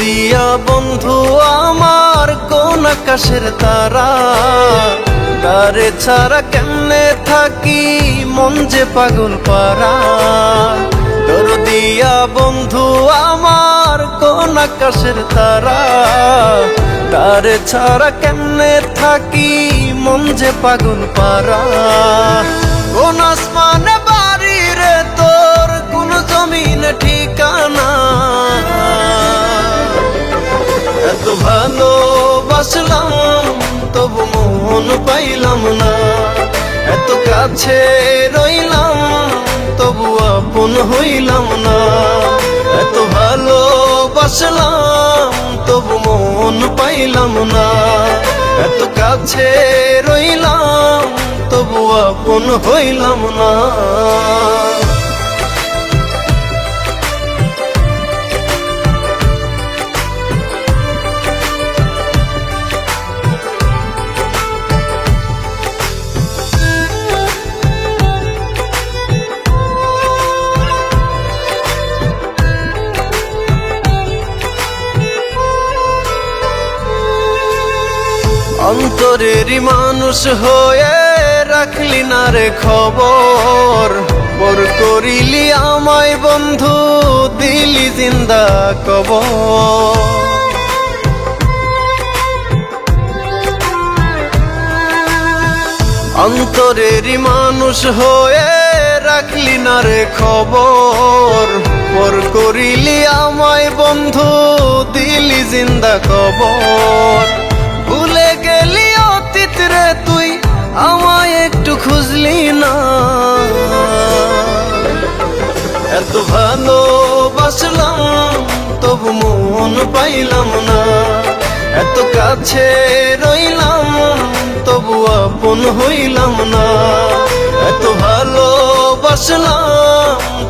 দরদিয়া বন্ধু আমার কোন আকাশের তারা, তারে ছাড়া কেমনে থাকি মন যে পাগল পারা। দরদিয়া বন্ধু আমার কোন আকাশের তারা, তারে ছাড়া কেমনে থাকি মন যে পাগল পারা। কোন আসমানে বাড়ি রে তোর, কোন জমিনে ঠিকানা, এত ভালোবাসলাম তবু মন পাইলাম না। এত কাছে রইলাম তবু আপন হইলাম না। এত ভালোবাসলাম তবু মন পাইলাম না। এত কাছে রইলাম তবু আপন হইলাম না। অন্তরেরই মানুষ হয়ে রাখলি না রে খবর, পর করিলি আমায় বন্ধু দিলি জিন্দা কবর। অন্তরেরই মানুষ হয়ে রাখলি না রে খবর, পর করিলি আমায় বন্ধু দিলি জিন্দা কবর। ভুলে গেলি অতীত রে তুই আমায় একটু খুঁজলি না। এত ভালোবাসলাম তবু মন পাইলাম না। এত কাছে রইলাম তবু আপন হইলাম না। এত ভালোবাসলাম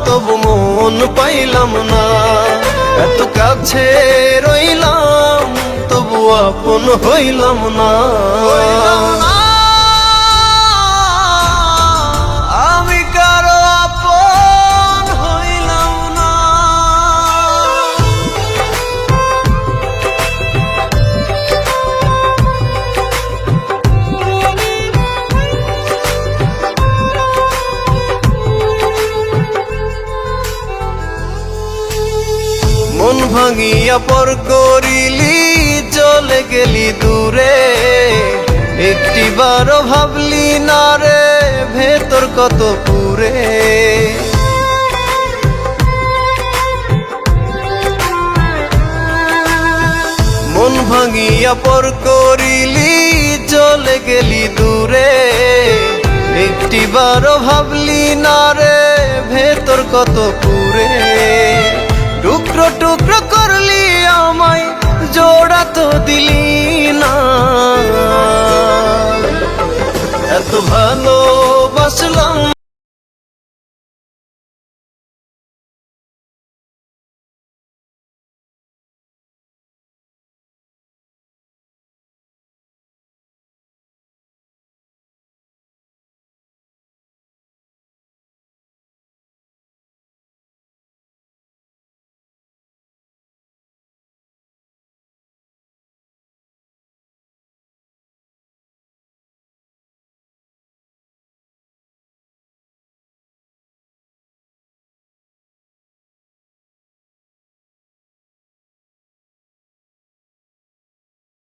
তবু মন পাইলাম না। এত কাছে রইলাম তবু আপন হইলাম না। আমি কারো আপন হইলাম না। মন ভাঙিয়া পর করিলি চলে গেলি দূরে, একটিবারও ভাবলি না রে ভেতর কত পুরে। মন ভাঙিয়া পর করিলি চলে গেলি দূরে, একটিবারও ভাবলি না রে ভেতর কত পুরে। টুকরো টুকরো করলি আমায় জোড়া তো দিলি না।